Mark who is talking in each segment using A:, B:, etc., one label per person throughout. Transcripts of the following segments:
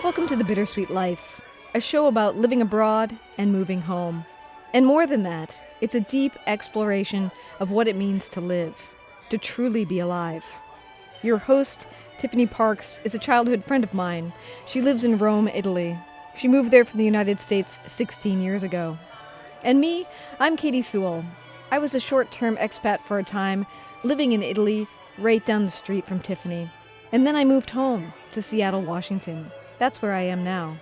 A: Welcome to The Bittersweet Life, a show about living abroad and moving home. And more than that, it's a deep exploration of what it means to live, to truly be alive. Your host, Tiffany Parks, is a childhood friend of mine. She lives in Rome, Italy. She moved there from the United States 16 years ago. And me, I'm Katie Sewell. I was a short-term expat for a time, living in Italy, right down the street from Tiffany. And then I moved home to Seattle, Washington. That's where I am now.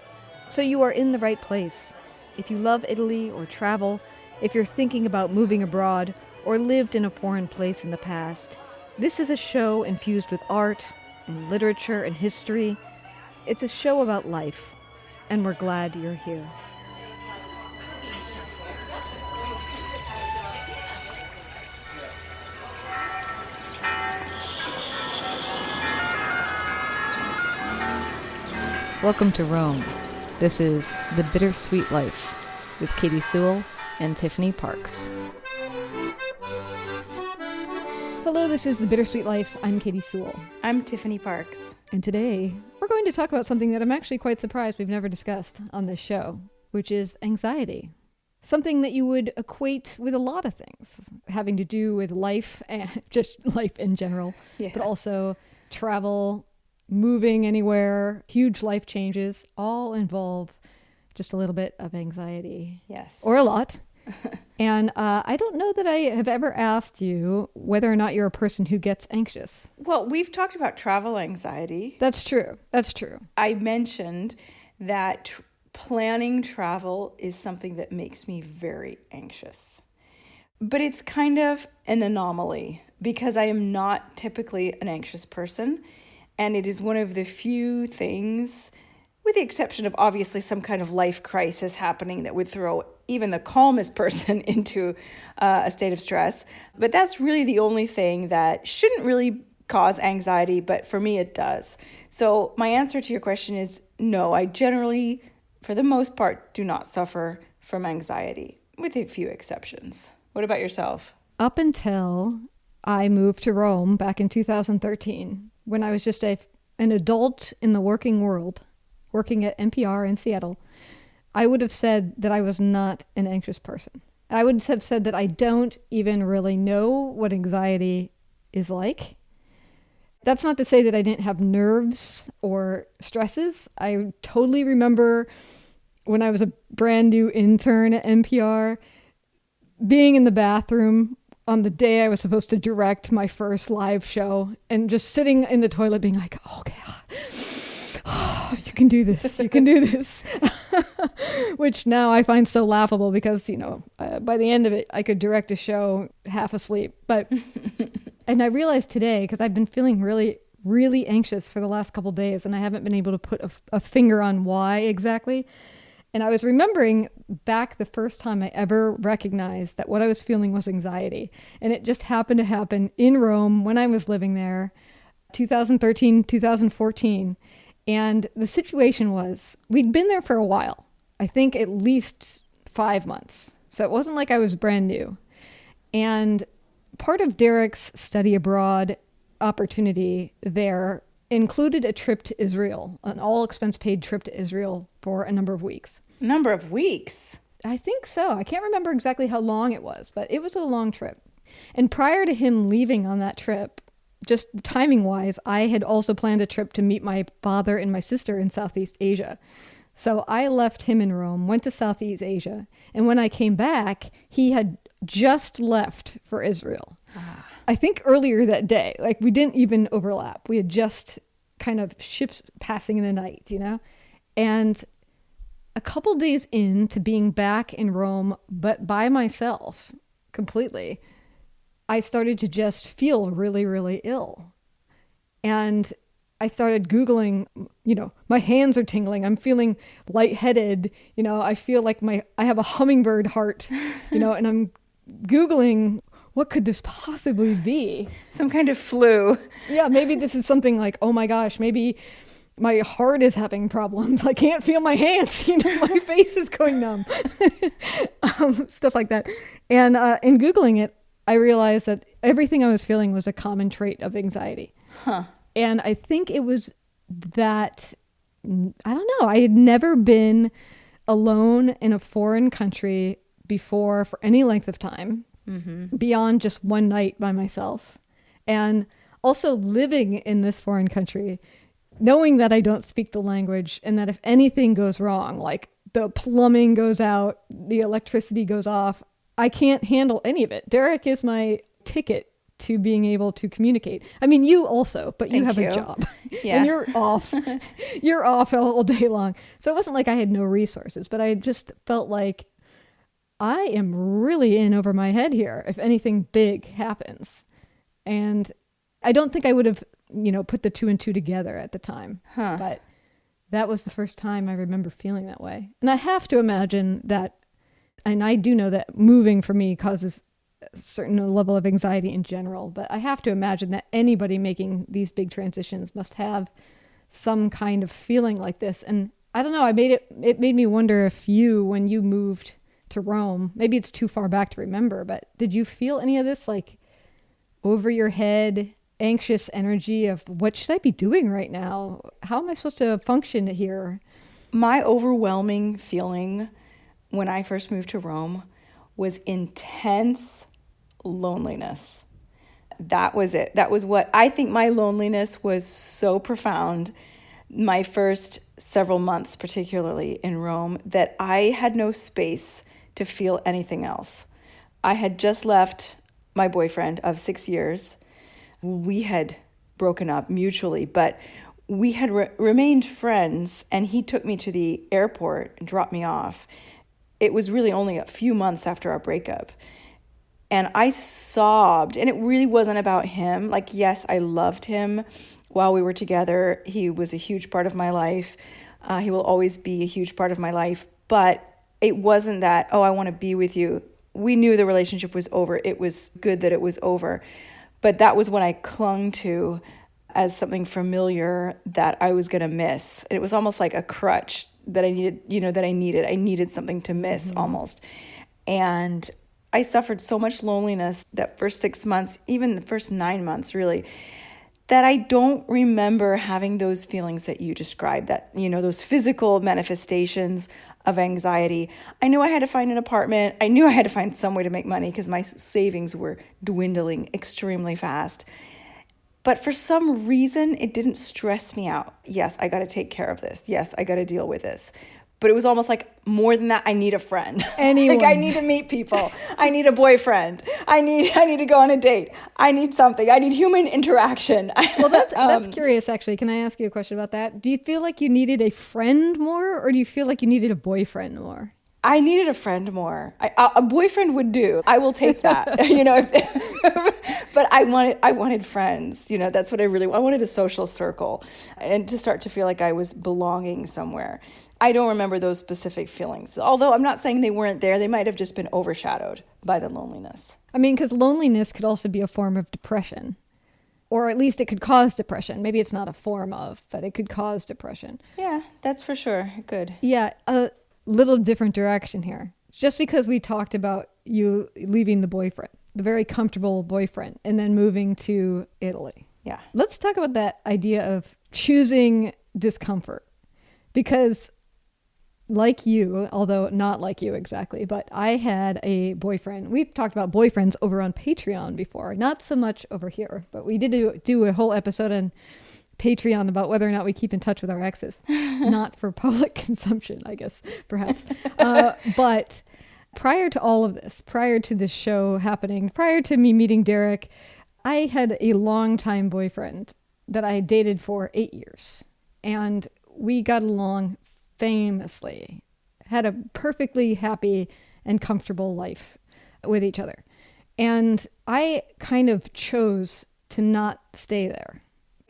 A: So you are in the right place. If you love Italy or travel, if you're thinking about moving abroad or lived in a foreign place in the past, this is a show infused with art and literature and history. It's a show about life, and we're glad you're here. Welcome to Rome. This is The Bittersweet Life with Katie Sewell and Tiffany Parks. Hello, this is The Bittersweet Life. I'm Katie Sewell.
B: I'm Tiffany Parks.
A: And today, we're going to talk about something that I'm actually quite surprised we've never discussed on this show, which is anxiety. Something that you would equate with a lot of things, having to do with life, and just life in general, but also travel, moving anywhere, huge life changes, all involve just a little bit of anxiety.
B: Yes.
A: Or a lot. And I don't know that I have ever asked you whether or not you're a person who gets anxious.
B: Well, we've talked about travel anxiety.
A: That's true. That's true.
B: I mentioned that planning travel is something that makes me very anxious. But it's kind of an anomaly because I am not typically an anxious person. And it is one of the few things, with the exception of obviously some kind of life crisis happening that would throw even the calmest person into a state of stress. But that's really the only thing that shouldn't really cause anxiety, but for me it does. So my answer to your question is no, I generally, for the most part, do not suffer from anxiety, with a few exceptions. What about yourself?
A: Up until I moved to Rome back in 2013, when I was just an adult in the working world, working at NPR in Seattle, I would have said that I was not an anxious person. I would have said that I don't even really know what anxiety is like. That's not to say that I didn't have nerves or stresses. I totally remember when I was a brand new intern at NPR, being in the bathroom on the day I was supposed to direct my first live show and just sitting in the toilet being like, okay, you can do this, you can do this. Which now I find so laughable because, by the end of it, I could direct a show half asleep. But, and I realized today, because I've been feeling really, really anxious for the last couple of days and I haven't been able to put a finger on why exactly. And I was remembering back the first time I ever recognized that what I was feeling was anxiety. And it just happened to happen in Rome when I was living there, 2013, 2014. And the situation was, we'd been there for a while. I think at least 5 months. So it wasn't like I was brand new. And part of Derek's study abroad opportunity there included a trip to Israel, an all-expense paid trip to Israel for a number of weeks.
B: Number of weeks?
A: I think so. I can't remember exactly how long it was, but it was a long trip. And prior to him leaving on that trip, just timing-wise, I had also planned a trip to meet my father and my sister in Southeast Asia. So I left him in Rome, went to Southeast Asia, and when I came back, he had just left for Israel. I think earlier that day, like we didn't even overlap. We had just kind of ships passing in the night, And a couple days into being back in Rome, but by myself completely, I started to just feel really, really ill. And I started Googling, my hands are tingling. I'm feeling lightheaded. I feel like I have a hummingbird heart, and I'm Googling, what could this possibly be?
B: Some kind of flu.
A: Yeah, maybe this is something like, oh my gosh, maybe my heart is having problems. I can't feel my hands. My face is going numb. Stuff like that. And in Googling it, I realized that everything I was feeling was a common trait of anxiety.
B: Huh.
A: And I think it was that I don't know. I had never been alone in a foreign country before for any length of time, beyond just one night by myself. And also living in this foreign country, knowing that I don't speak the language and that if anything goes wrong, like the plumbing goes out, the electricity goes off, I can't handle any of it. Derek is my ticket to being able to communicate. I mean, you also, but you have a job.
B: Yeah.
A: And you're off. You're off all day long. So it wasn't like I had no resources, but I just felt like I am really in over my head here if anything big happens. And I don't think I would have, put the two and two together at the time. But that was the first time I remember feeling that way. And I have to imagine that, and I do know that moving for me causes a certain level of anxiety in general, but I have to imagine that anybody making these big transitions must have some kind of feeling like this. And I don't know, it made me wonder if when you moved to Rome, maybe it's too far back to remember, but did you feel any of this like over your head, anxious energy of what should I be doing right now? How am I supposed to function here?
B: My overwhelming feeling when I first moved to Rome was intense loneliness. That was it. That was what I think my loneliness was so profound my first several months, particularly in Rome, that I had no space to feel anything else. I had just left my boyfriend of 6 years. We had broken up mutually, but we had remained friends, and he took me to the airport and dropped me off. It was really only a few months after our breakup. And I sobbed, and it really wasn't about him. Like, yes, I loved him while we were together. He was a huge part of my life. He will always be a huge part of my life. But it wasn't that, I want to be with you. We knew the relationship was over. It was good that it was over. But that was what I clung to as something familiar that I was going to miss. It was almost like a crutch that I needed, I needed something to miss almost. And I suffered so much loneliness that first 6 months, even the first 9 months really, that I don't remember having those feelings that you described, that, those physical manifestations of anxiety. I knew I had to find an apartment. I knew I had to find some way to make money because my savings were dwindling extremely fast. But for some reason, it didn't stress me out. Yes, I got to take care of this. Yes, I got to deal with this. But it was almost like more than that, I need a friend.
A: Anyone.
B: Like I need to meet people. I need a boyfriend. I need to go on a date. I need something. I need human interaction.
A: Well, that's curious, actually. Can I ask you a question about that? Do you feel like you needed a friend more, or do you feel like you needed a boyfriend more?
B: I needed a friend more. A boyfriend would do. I will take that. But I wanted friends. That's what I really wanted. I wanted a social circle and to start to feel like I was belonging somewhere. I don't remember those specific feelings. Although I'm not saying they weren't there. They might have just been overshadowed by the loneliness.
A: I mean, because loneliness could also be a form of depression. Or at least it could cause depression. Maybe it's not a form of, but it could cause depression.
B: Yeah, that's for sure. Good.
A: Yeah, a little different direction here. Just because we talked about you leaving the boyfriend, the very comfortable boyfriend, and then moving to Italy.
B: Yeah.
A: Let's talk about that idea of choosing discomfort. Because like you, although not like you exactly, but I had a boyfriend. We've talked about boyfriends over on Patreon before, not so much over here, but we did do a whole episode on Patreon about whether or not we keep in touch with our exes. Not for public consumption, I guess, perhaps. But prior to all of this, prior to this show happening, prior to me meeting Derek, I had a longtime boyfriend that I had dated for 8 years. And we got along famously, had a perfectly happy and comfortable life with each other. And I kind of chose to not stay there.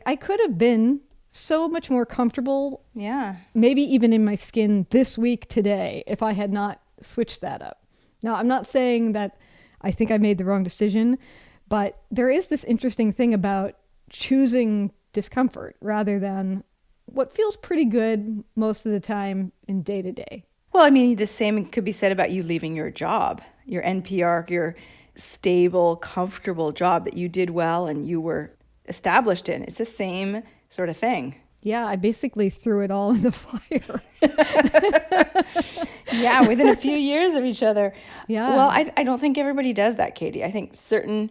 A: I could have been so much more comfortable, maybe even in my skin this week today, if I had not switched that up. Now, I'm not saying that I think I made the wrong decision, but there is this interesting thing about choosing discomfort rather than what feels pretty good most of the time in day to day.
B: Well, I mean, the same could be said about you leaving your job, your NPR, your stable, comfortable job that you did well and you were established in. It's the same sort of thing.
A: Yeah, I basically threw it all in the fire.
B: Yeah, within a few years of each other.
A: Yeah.
B: Well, I don't think everybody does that, Katie. I think certain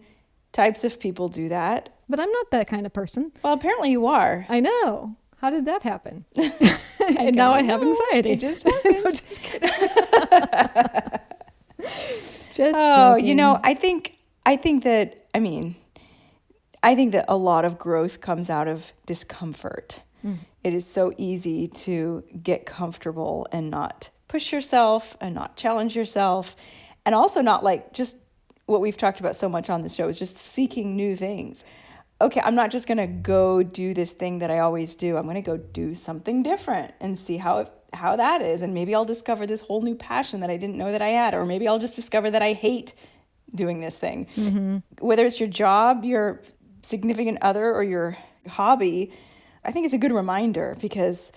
B: types of people do that.
A: But I'm not that kind of person.
B: Well, apparently you are.
A: I know. How did that happen? And now I have anxiety.
B: It just happened.
A: No, just kidding. Just joking.
B: I think that a lot of growth comes out of discomfort. It is so easy to get comfortable and not push yourself and not challenge yourself, and also not like just what we've talked about so much on the show is just seeking new things. Okay, I'm not just going to go do this thing that I always do. I'm going to go do something different and see how that is. And maybe I'll discover this whole new passion that I didn't know that I had. Or maybe I'll just discover that I hate doing this thing. Mm-hmm. Whether it's your job, your significant other, or your hobby, I think it's a good reminder because,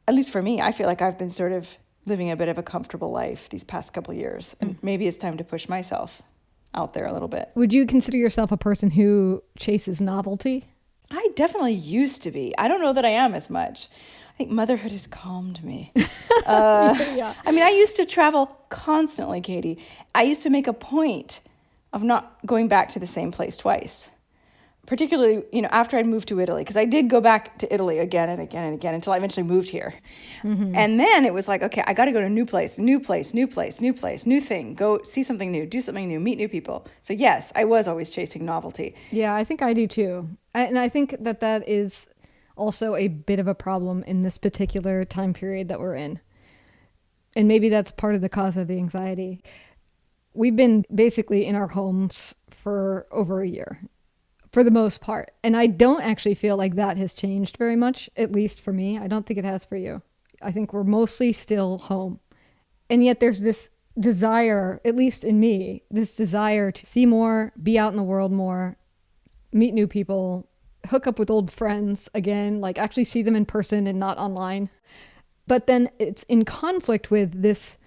B: at least for me, I feel like I've been sort of living a bit of a comfortable life these past couple of years. And maybe it's time to push myself out there a little bit.
A: Would you consider yourself a person who chases novelty?
B: I definitely used to be. I don't know that I am as much. I think motherhood has calmed me.
A: Yeah.
B: I mean, I used to travel constantly, Katie. I used to make a point of not going back to the same place twice. Particularly, after I'd moved to Italy, because I did go back to Italy again and again and again until I eventually moved here. Mm-hmm. And then it was like, okay, I got to go to a new place, new thing, go see something new, do something new, meet new people. So yes, I was always chasing novelty.
A: Yeah, I think I do too. And I think that is also a bit of a problem in this particular time period that we're in. And maybe that's part of the cause of the anxiety. We've been basically in our homes for over a year, for the most part. And I don't actually feel like that has changed very much, at least for me. I don't think it has for you. I think we're mostly still home. And yet there's this desire, at least in me, this desire to see more, be out in the world more, meet new people, hook up with old friends again, like actually see them in person and not online. But then it's in conflict with this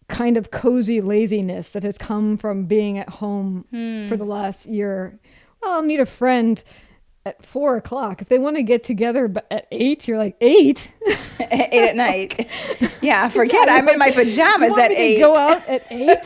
A: kind of cozy laziness that has come from being at home for the last year. Well, I'll meet a friend at 4:00. If they want to get together but at 8, you're like, 8?
B: 8 at night. Yeah, forget it. I'm in my pajamas at 8.
A: Go out at 8?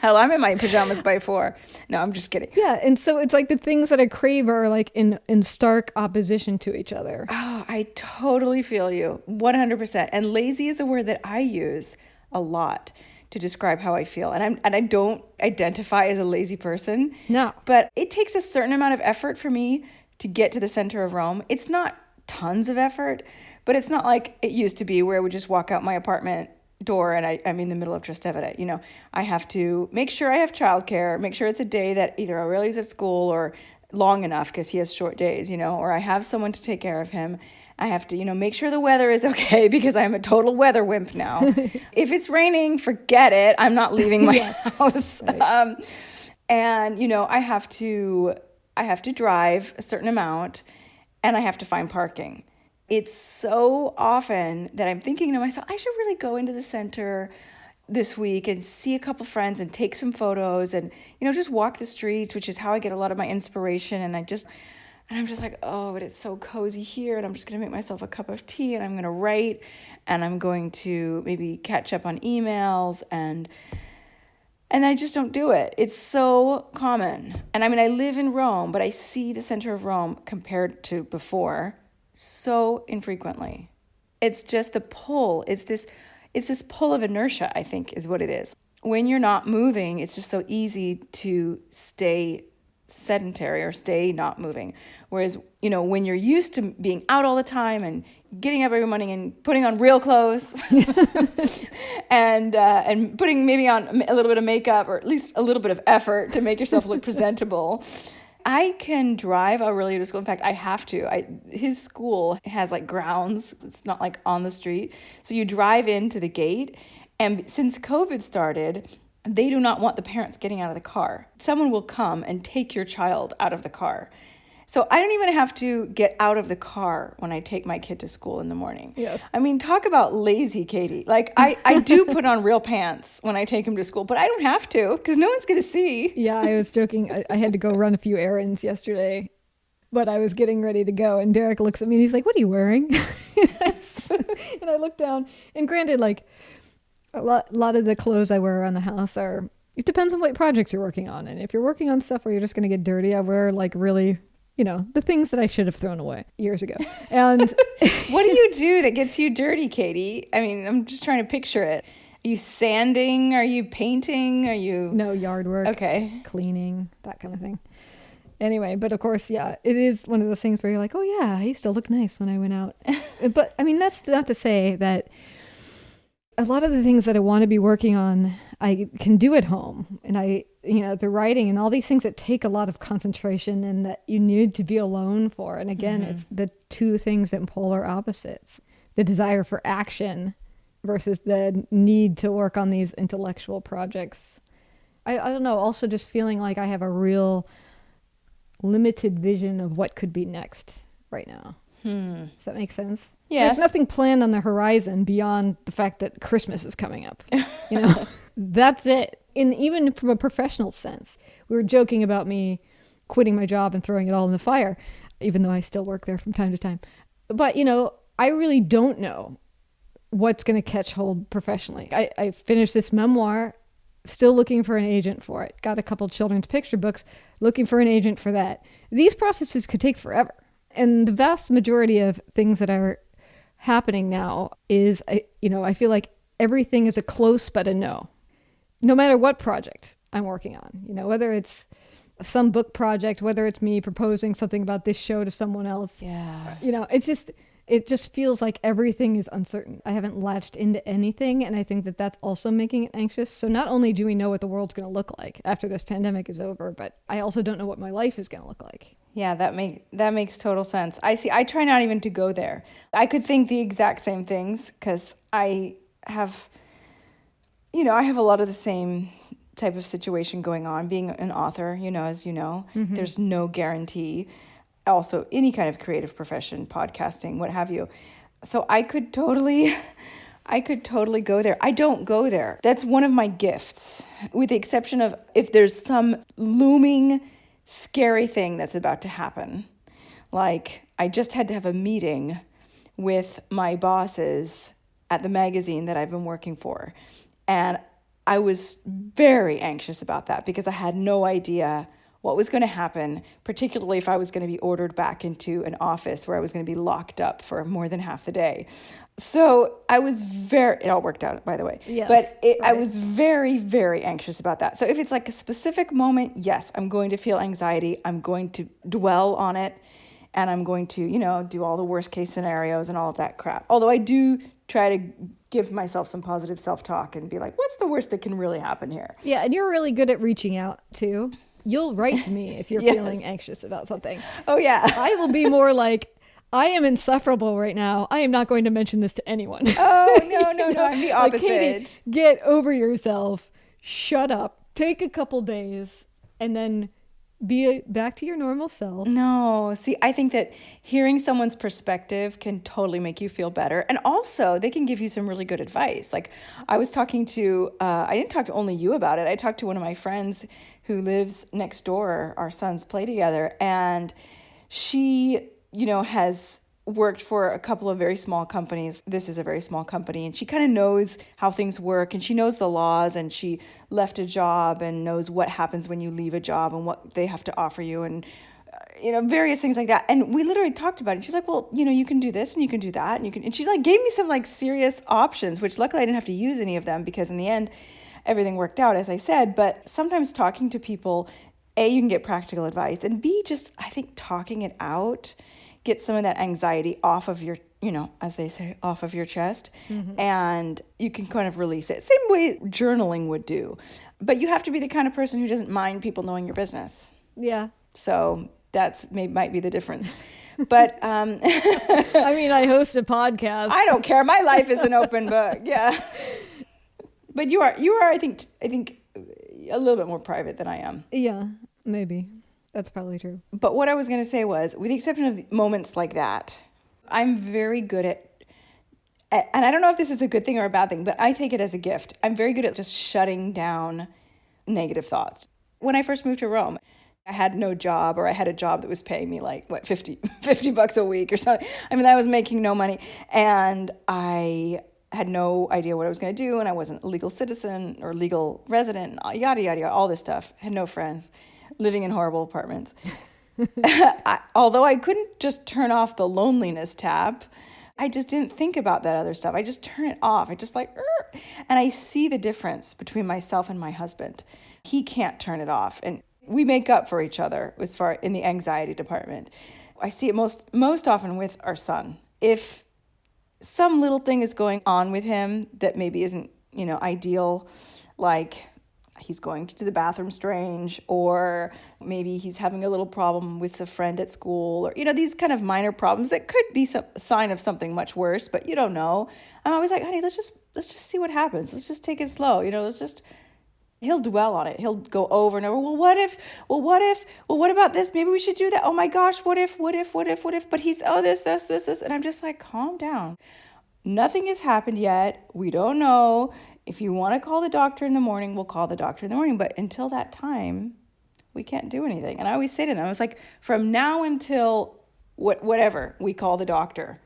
B: Hell, I'm in my pajamas by 4. No, I'm just kidding.
A: Yeah, and so it's like the things that I crave are like in stark opposition to each other.
B: Oh, I totally feel you. 100%. And lazy is a word that I use a lot to describe how I feel. And I don't identify as a lazy person.
A: No.
B: But it takes a certain amount of effort for me to get to the center of Rome. It's not tons of effort, but it's not like it used to be where I would just walk out my apartment door and I'm in the middle of Trastevere. I have to make sure I have childcare, make sure it's a day that either Aurelio's at school or long enough because he has short days, or I have someone to take care of him. I have to, make sure the weather is okay because I'm a total weather wimp now. If it's raining, forget it. I'm not leaving my house. Right. And, I have to drive a certain amount and I have to find parking. It's so often that I'm thinking to myself, I should really go into the center this week and see a couple friends and take some photos and, just walk the streets, which is how I get a lot of my inspiration. And I'm just like, oh, but it's so cozy here. And I'm just going to make myself a cup of tea and I'm going to write and I'm going to maybe catch up on emails and I just don't do it. It's so common. And I live in Rome, but I see the center of Rome compared to before so infrequently. It's just the pull. It's this pull of inertia, I think, is what it is. When you're not moving, it's just so easy to stay sedentary or stay not moving. Whereas, when you're used to being out all the time and getting up every morning and putting on real clothes and putting maybe on a little bit of makeup or at least a little bit of effort to make yourself look presentable, I can drive Aurelio to school. In fact, I have to. His school has grounds. It's not on the street. So you drive into the gate. And since COVID started, they do not want the parents getting out of the car. Someone will come and take your child out of the car. So I don't even have to get out of the car when I take my kid to school in the morning.
A: Yes.
B: Talk about lazy, Katie. I do put on real pants when I take him to school, but I don't have to because no one's going to see.
A: Yeah, I was joking. I had to go run a few errands yesterday. But I was getting ready to go, and Derek looks at me and he's like, "What are you wearing?" And I look down, and granted, like a lot of the clothes I wear around the house are, it depends on what projects you're working on. And if you're working on stuff where you're just going to get dirty, I wear like really, the things that I should have thrown away years ago. And
B: what do you do that gets you dirty, Katie? I mean, I'm just trying to picture it. Are you sanding? Are you painting? Are you...
A: No, yard work.
B: Okay.
A: Cleaning, that kind of thing. Anyway, but of course, yeah, it is one of those things where you're like, oh yeah, I used to look nice when I went out. But I mean, that's not to say that a lot of the things that I want to be working on, I can do at home. And the writing and all these things that take a lot of concentration and that you need to be alone for. And again, it's the two things that polar opposites, the desire for action versus the need to work on these intellectual projects. I don't know, also just feeling like I have a real limited vision of what could be next right now. Does that make sense?
B: Yes.
A: There's nothing planned on the horizon beyond the fact that Christmas is coming up. That's it. And even from a professional sense, we were joking about me quitting my job and throwing it all in the fire, even though I still work there from time to time. But, I really don't know what's going to catch hold professionally. I finished this memoir, still looking for an agent for it. Got a couple children's picture books, looking for an agent for that. These processes could take forever. And the vast majority of things that are happening now is, I feel like everything is a close but a no. No matter what project I'm working on, whether it's some book project, whether it's me proposing something about this show to someone else.
B: Yeah.
A: It just feels like everything is uncertain. I haven't latched into anything, and I think that that's also making it anxious. So not only do we know what the world's going to look like after this pandemic is over, but I also don't know what my life is going to look like.
B: Yeah, that makes total sense. I try not even to go there. I could think the exact same things because I have a lot of the same type of situation going on. Being an author, as you know, there's no guarantee. Also, any kind of creative profession, podcasting, what have you. So I could totally go there. I don't go there. That's one of my gifts, with the exception of if there's some looming scary thing that's about to happen. Like, I just had to have a meeting with my bosses at the magazine that I've been working for. And I was very anxious about that because I had no idea what was going to happen, particularly if I was going to be ordered back into an office where I was going to be locked up for more than half the day. So I was it all worked out, by the way.
A: Yes,
B: but
A: right.
B: I was very, very anxious about that. So if it's like a specific moment, yes, I'm going to feel anxiety. I'm going to dwell on it. And I'm going to, do all the worst case scenarios and all of that crap. Although I do try to give myself some positive self-talk and be like, what's the worst that can really happen here?
A: Yeah, and you're really good at reaching out, too. You'll write to me if you're
B: Yes.
A: feeling anxious about something.
B: Oh, yeah.
A: I will be more like, I am insufferable right now. I am not going to mention this to anyone.
B: Oh, no. I'm the
A: Like,
B: opposite.
A: Katie, get over yourself. Shut up. Take a couple days and then be back to your normal self.
B: No, see, I think that hearing someone's perspective can totally make you feel better. And also, they can give you some really good advice. Like, I was talking to, I didn't talk to only you about it. I talked to one of my friends who lives next door. Our sons play together. And she, has worked for a couple of very small companies. This is a very small company. And she kind of knows how things work. And she knows the laws. And she left a job and knows what happens when you leave a job and what they have to offer you. And, various things like that. And we literally talked about it. She's like, well, you can do this and you can do that. And she like gave me some like serious options, which luckily I didn't have to use any of them because in the end, everything worked out, as I said. But sometimes talking to people, A, you can get practical advice. And B, just, I think, talking it out, get some of that anxiety off of your, as they say, off of your chest. Mm-hmm. And you can kind of release it. Same way journaling would do. But you have to be the kind of person who doesn't mind people knowing your business.
A: Yeah.
B: So might be the difference. But
A: I mean, I host a podcast.
B: I don't care. My life is an open book. Yeah. But you are I think a little bit more private than I am.
A: Yeah, maybe. That's probably true.
B: But what I was going to say was, with the exception of moments like that, I'm very good at, and I don't know if this is a good thing or a bad thing, but I take it as a gift. I'm very good at just shutting down negative thoughts. When I first moved to Rome, I had no job, or I had a job that was paying me like, what, 50 bucks a week or something. I mean, I was making no money, and I had no idea what I was going to do, and I wasn't a legal citizen or legal resident, yada, yada, yada, all this stuff. I had no friends, living in horrible apartments. Although I couldn't just turn off the loneliness tab, I just didn't think about that other stuff. I just turn it off. I just like, Urgh. And I see the difference between myself and my husband. He can't turn it off. And we make up for each other as far in the anxiety department. I see it most often with our son. If some little thing is going on with him that maybe isn't, ideal, like he's going to the bathroom strange, or maybe he's having a little problem with a friend at school, or, these kind of minor problems that could be some sign of something much worse, but you don't know. I'm always like, honey, let's just see what happens. Let's just take it slow. He'll dwell on it. He'll go over and over. Well, what if? Well, what about this? Maybe we should do that. Oh my gosh, what if? But he's, this. And I'm just like, calm down. Nothing has happened yet. We don't know. If you want to call the doctor in the morning, we'll call the doctor in the morning. But until that time, we can't do anything. And I always say to them, I was like, from now until whatever, we call the doctor.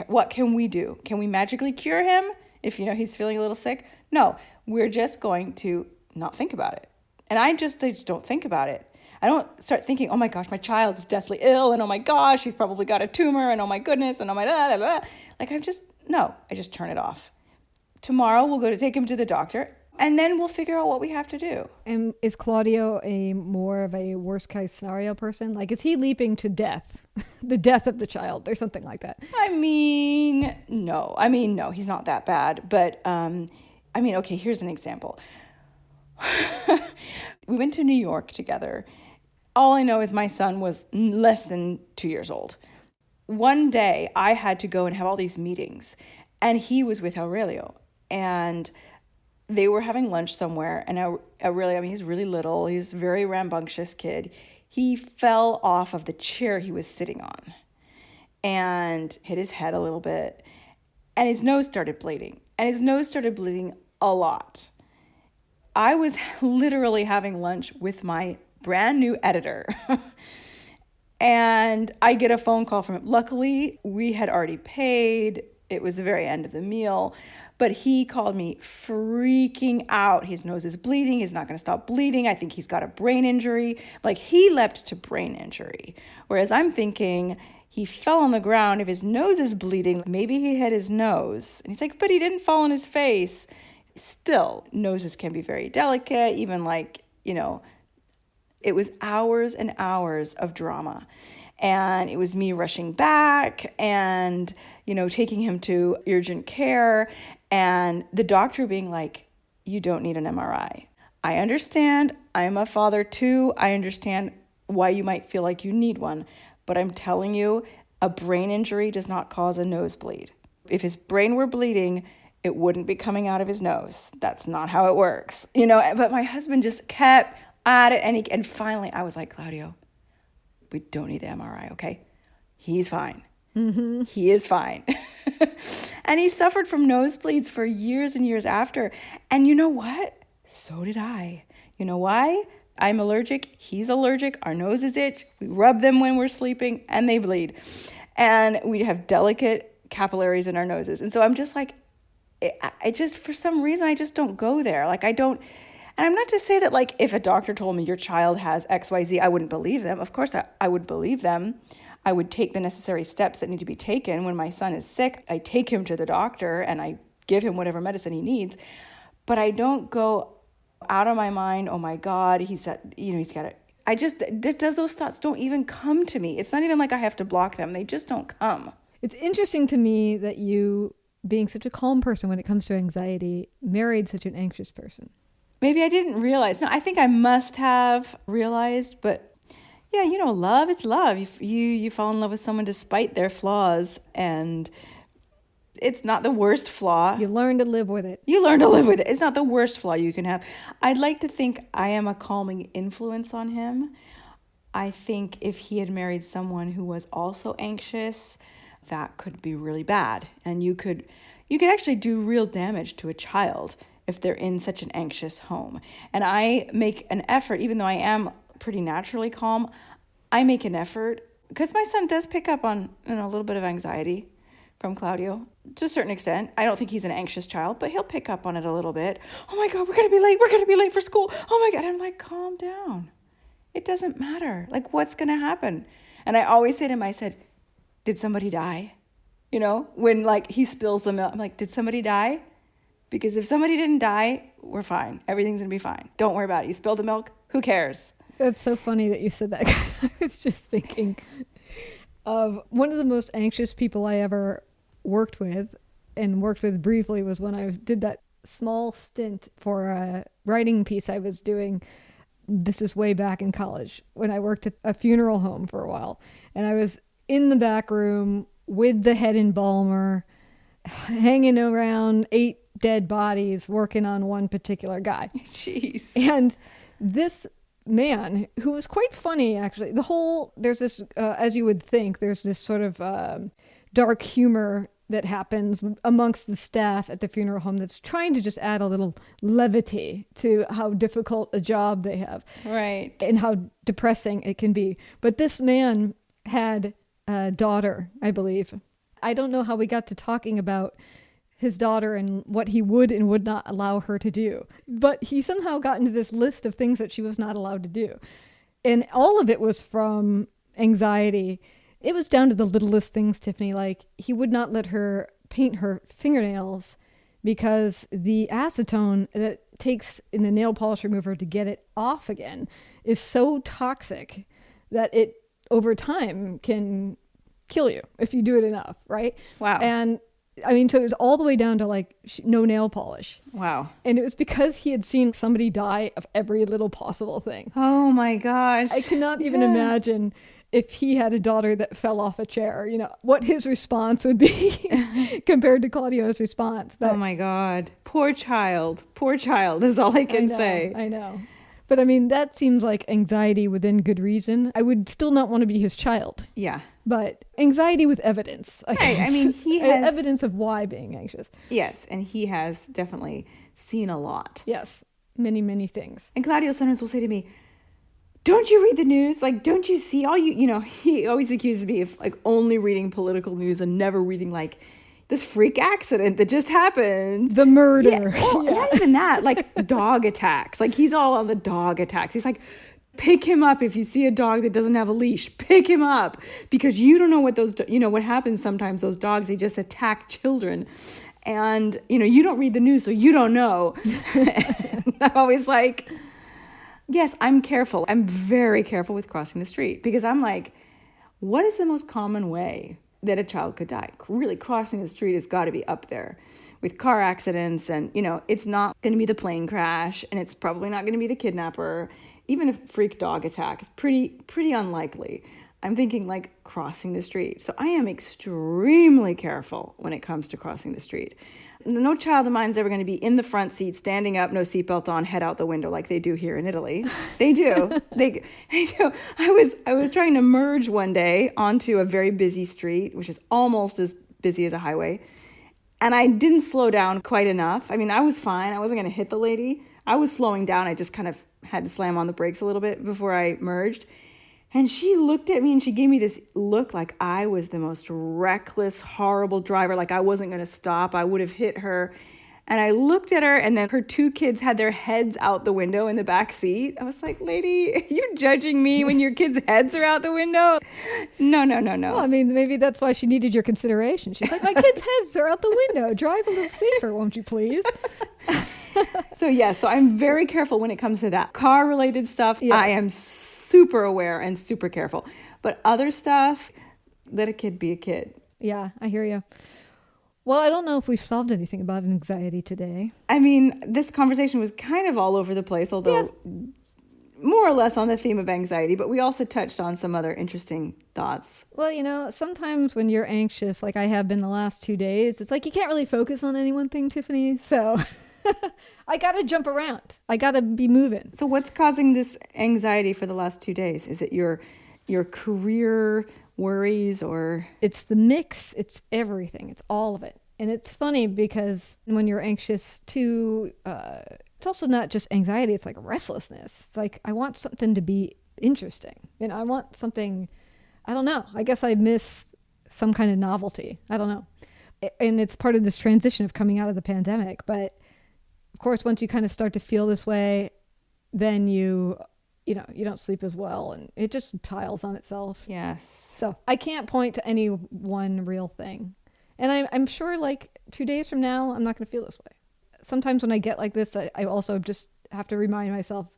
B: What can we do? Can we magically cure him if, he's feeling a little sick? No, we're just going to not think about it. And I just don't think about it. I don't start thinking, oh my gosh, my child is deathly ill, and oh my gosh, he's probably got a tumor, and oh my goodness, and oh my blah, blah, blah. Like I just turn it off. Tomorrow we'll go to take him to the doctor, and then we'll figure out what we have to do.
A: And is Claudio a more of a worst case scenario person? Like, is he leaping to death, the death of the child or something like that?
B: No, he's not that bad. But, okay, here's an example. We went to New York together. All I know is my son was less than 2 years old. One day I had to go and have all these meetings, and he was with Aurelio, and they were having lunch somewhere. And Aurelio, he's really little. He's a very rambunctious kid. He fell off of the chair he was sitting on and hit his head a little bit, and his nose started bleeding, a lot. I was literally having lunch with my brand new editor. And I get a phone call from him. Luckily, we had already paid. It was the very end of the meal. But he called me freaking out. His nose is bleeding. He's not going to stop bleeding. I think he's got a brain injury. Like, he leapt to brain injury. Whereas I'm thinking he fell on the ground. If his nose is bleeding, maybe he hit his nose. And he's like, but he didn't fall on his face. Still, noses can be very delicate. Even it was hours and hours of drama. And it was me rushing back and, taking him to urgent care, and the doctor being like, you don't need an MRI. I understand. I'm a father too. I understand why you might feel like you need one. But I'm telling you, a brain injury does not cause a nosebleed. If his brain were bleeding, it wouldn't be coming out of his nose. That's not how it works. But my husband just kept at it. And finally I was like, Claudio, we don't need the MRI, okay? He's fine. Mm-hmm. He is fine. And he suffered from nosebleeds for years and years after. And you know what? So did I. You know why? I'm allergic. He's allergic. Our noses itch. We rub them when we're sleeping and they bleed. And we have delicate capillaries in our noses. And so I'm just like, I just, for some reason, I just don't go there. Like, I don't. And I'm not to say that, like, if a doctor told me your child has XYZ, I wouldn't believe them. Of course, I would believe them. I would take the necessary steps that need to be taken. When my son is sick, I take him to the doctor and I give him whatever medicine he needs. But I don't go out of my mind, oh my God, he's got it. Those thoughts don't even come to me. It's not even like I have to block them. They just don't come.
A: It's interesting to me that you, being such a calm person when it comes to anxiety, married such an anxious person.
B: Maybe I didn't realize. No, I think I must have realized, but yeah, love, it's love. You fall in love with someone despite their flaws, and it's not the worst flaw.
A: You learn to live with it.
B: It's not the worst flaw you can have. I'd like to think I am a calming influence on him. I think if he had married someone who was also anxious, that could be really bad. And you could actually do real damage to a child if they're in such an anxious home. And I make an effort, even though I am pretty naturally calm. I make an effort because my son does pick up on a little bit of anxiety from Claudio to a certain extent. I don't think he's an anxious child, but he'll pick up on it a little bit. Oh my God, we're going to be late. We're going to be late for school. Oh my God. I'm like, calm down. It doesn't matter. Like, what's going to happen? And I always say to him, I said, did somebody die? You know, when like he spills the milk, I'm like, did somebody die? Because if somebody didn't die, we're fine. Everything's going to be fine. Don't worry about it. You spilled the milk. Who cares?
A: That's so funny that you said that. I was just thinking of one of the most anxious people I ever worked with briefly was when I did that small stint for a writing piece I was doing. This is way back in college when I worked at a funeral home for a while. And I was in the back room with the head embalmer, hanging around 8 dead bodies, working on one particular guy.
B: Jeez.
A: And this man, who was quite funny, actually, there's this, as you would think, there's this sort of dark humor that happens amongst the staff at the funeral home that's trying to just add a little levity to how difficult a job they have.
B: Right.
A: And how depressing it can be. But this man had a daughter, I believe. I don't know how we got to talking about his daughter and what he would and would not allow her to do. But he somehow got into this list of things that she was not allowed to do. And all of it was from anxiety. It was down to the littlest things, Tiffany, like he would not let her paint her fingernails because the acetone that it takes in the nail polish remover to get it off again is so toxic that it over time can kill you if you do it enough, right?
B: Wow.
A: And I mean, so it was all the way down to like no nail polish.
B: Wow.
A: And it was because he had seen somebody die of every little possible thing.
B: Oh my gosh.
A: I cannot even imagine if he had a daughter that fell off a chair, you know, what his response would be compared to Claudio's response. But,
B: oh my God. Poor child. Poor child is all I can say.
A: I know. But I mean, that seems like anxiety within good reason. I would still not want to be his child.
B: Yeah.
A: But anxiety with evidence.
B: Right. I mean, he has
A: evidence of why being anxious.
B: Yes. And he has definitely seen a lot.
A: Yes. Many, many things.
B: And Claudio sometimes will say to me, don't you read the news? Like, don't you see all you know, he always accuses me of like only reading political news and never reading like this freak accident that just happened.
A: The murder.
B: Yeah. Well, not even that, like dog attacks. Like he's all on the dog attacks. He's like, pick him up if you see a dog that doesn't have a leash. Pick him up because you don't know what what happens sometimes. Those dogs, they just attack children. And, you don't read the news, so you don't know. I'm always like, yes, I'm careful. I'm very careful with crossing the street because I'm like, what is the most common way that a child could die? Really, crossing the street has got to be up there with car accidents. And, it's not going to be the plane crash and it's probably not going to be the kidnapper. Even a freak dog attack is pretty unlikely. I'm thinking like crossing the street. So I am extremely careful when it comes to crossing the street. No child of mine is ever going to be in the front seat, standing up, no seatbelt on, head out the window like they do here in Italy. They do. they do. I was trying to merge one day onto a very busy street, which is almost as busy as a highway. And I didn't slow down quite enough. I mean, I was fine. I wasn't going to hit the lady. I was slowing down. I just kind of had to slam on the brakes a little bit before I merged. And she looked at me and she gave me this look like I was the most reckless, horrible driver, like I wasn't going to stop. I would have hit her. And I looked at her and then her 2 kids had their heads out the window in the back seat. I was like, lady, are you judging me when your kids' heads are out the window? No.
A: Well, I mean, maybe that's why she needed your consideration. She's like, my kids' heads are out the window. Drive a little safer, won't you please?
B: So I'm very careful when it comes to that. Car-related stuff, yes. I am super aware and super careful. But other stuff, let a kid be a kid.
A: Yeah, I hear you. Well, I don't know if we've solved anything about anxiety today.
B: I mean, this conversation was kind of all over the place, although more or less on the theme of anxiety, but we also touched on some other interesting thoughts.
A: Well, sometimes when you're anxious, like I have been the last 2 days, it's like you can't really focus on any one thing, Tiffany. So I got to jump around. I got to be moving.
B: So what's causing this anxiety for the last 2 days? Is it your career worries or?
A: It's the mix. It's everything. It's all of it. And it's funny because when you're anxious too, it's also not just anxiety. It's like restlessness. It's like I want something to be interesting. I want something, I don't know. I guess I miss some kind of novelty. I don't know. And it's part of this transition of coming out of the pandemic. But of course, once you kind of start to feel this way, then you don't sleep as well, and it just piles on itself.
B: Yes.
A: So I can't point to any one real thing. And I'm sure like 2 days from now, I'm not going to feel this way. Sometimes when I get like this, I also just have to remind myself,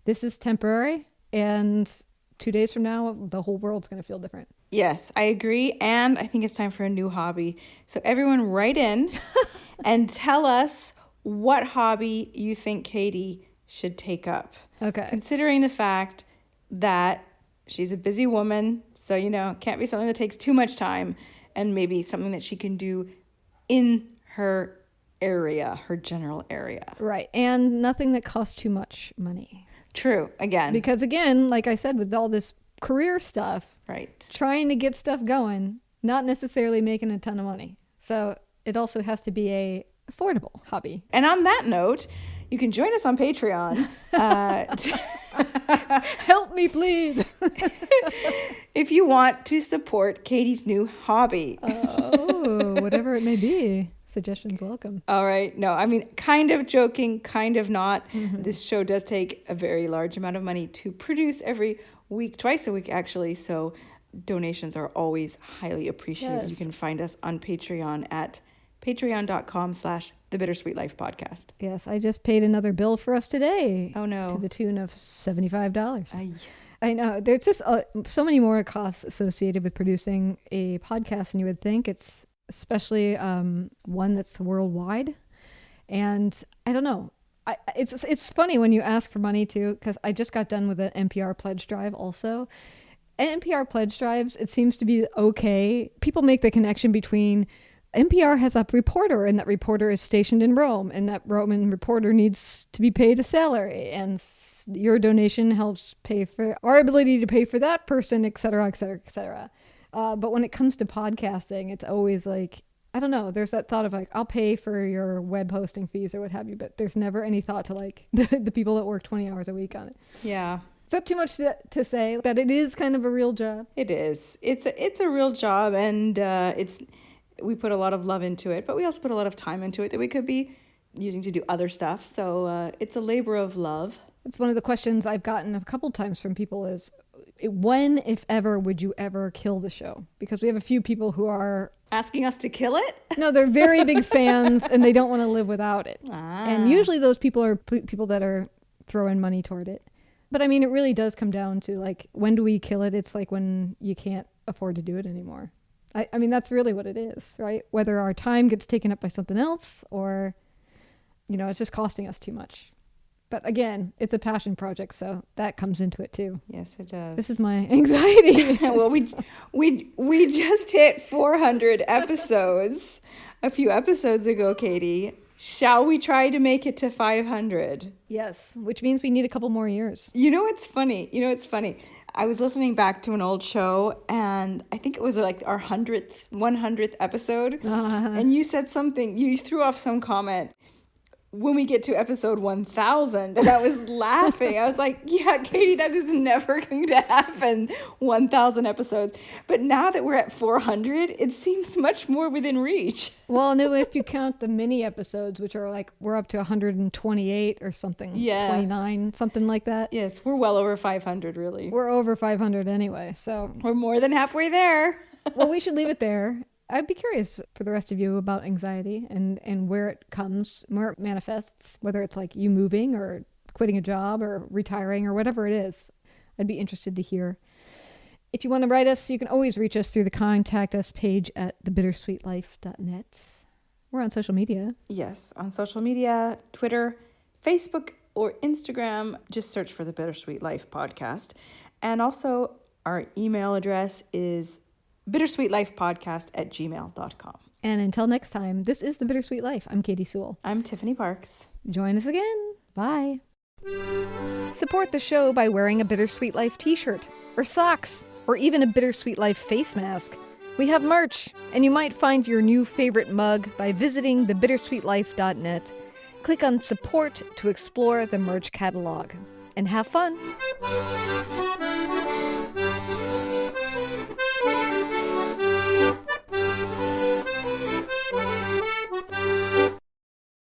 A: this is temporary, and 2 days from now, the whole world's going to feel different.
B: Yes, I agree. And I think it's time for a new hobby. So everyone write in and tell us what hobby you think Katie should take up.
A: Okay.
B: Considering the fact that she's a busy woman, so, can't be something that takes too much time, and maybe something that she can do in her area, her general area.
A: Right. And nothing that costs too much money.
B: True. Again.
A: Because again, like I said, with all this career stuff,
B: right,
A: trying to get stuff going, not necessarily making a ton of money. So it also has to be a affordable hobby.
B: And on that note, you can join us on Patreon.
A: Help me, please.
B: If you want to support Katie's new hobby.
A: Oh, whatever it may be. Suggestions welcome.
B: All right. No, I mean, kind of joking, kind of not. Mm-hmm. This show does take a very large amount of money to produce every week, twice a week, actually. So donations are always highly appreciated. Yes. You can find us on Patreon at patreon.com/The Bittersweet Life Podcast.
A: Yes, I just paid another bill for us today.
B: Oh, no.
A: To the tune of $75. I know. There's just so many more costs associated with producing a podcast than you would think. It's especially one that's worldwide. And I don't know. It's funny when you ask for money, too, because I just got done with an NPR pledge drive also. NPR pledge drives, it seems to be okay. People make the connection between NPR has a reporter, and that reporter is stationed in Rome, and that Roman reporter needs to be paid a salary, and your donation helps pay for our ability to pay for that person, et cetera, et cetera, et cetera. But when it comes to podcasting, it's always like, I don't know, there's that thought of like, I'll pay for your web hosting fees or what have you, but there's never any thought to like the people that work 20 hours a week on it.
B: Yeah.
A: Is that too much to say that it is kind of a real job? It
B: is. It's a real job, and we put a lot of love into it, but we also put a lot of time into it that we could be using to do other stuff. So it's a labor of love.
A: It's one of the questions I've gotten a couple times from people is, when, if ever, would you ever kill the show? Because we have a few people who are
B: asking us to kill it?
A: No, they're very big fans and they don't want to live without it. And usually those people are people that are throwing money toward it. But I mean, it really does come down to like, when do we kill it? It's like when you can't afford to do it anymore. I mean, that's really what it is, right? Whether our time gets taken up by something else or, it's just costing us too much. But again, it's a passion project, so that comes into it too.
B: Yes, it does.
A: This is my anxiety.
B: Well, we just hit 400 episodes a few episodes ago, Katie. Shall we try to make it to 500?
A: Yes, which means we need a couple more years.
B: It's funny. I was listening back to an old show, and I think it was like our 100th episode, and you said something, you threw off some comment, when we get to episode 1000, and I was laughing. I was like, yeah, Katie, that is never going to happen, 1000 episodes. But now that we're at 400, it seems much more within reach.
A: Well, no, if you count the mini episodes, which are like, we're up to 128 or something, 29, something like that.
B: Yes, we're well over 500, really.
A: We're over 500 anyway, so.
B: We're more than halfway there.
A: Well, we should leave it there. I'd be curious for the rest of you about anxiety and where it comes, where it manifests, whether it's like you moving or quitting a job or retiring or whatever it is. I'd be interested to hear. If you want to write us, you can always reach us through the Contact Us page at thebittersweetlife.net. We're on social media.
B: Yes, on social media, Twitter, Facebook, or Instagram. Just search for the Bittersweet Life Podcast. And also our email address is bittersweetlifepodcast@gmail.com.
A: And until next time, this is The Bittersweet Life. I'm Katie Sewell.
B: I'm Tiffany Parks.
A: Join us again. Bye. Support the show by wearing a Bittersweet Life t-shirt or socks or even a Bittersweet Life face mask. We have merch, and you might find your new favorite mug by visiting thebittersweetlife.net. Click on support to explore the merch catalog.
C: and have fun.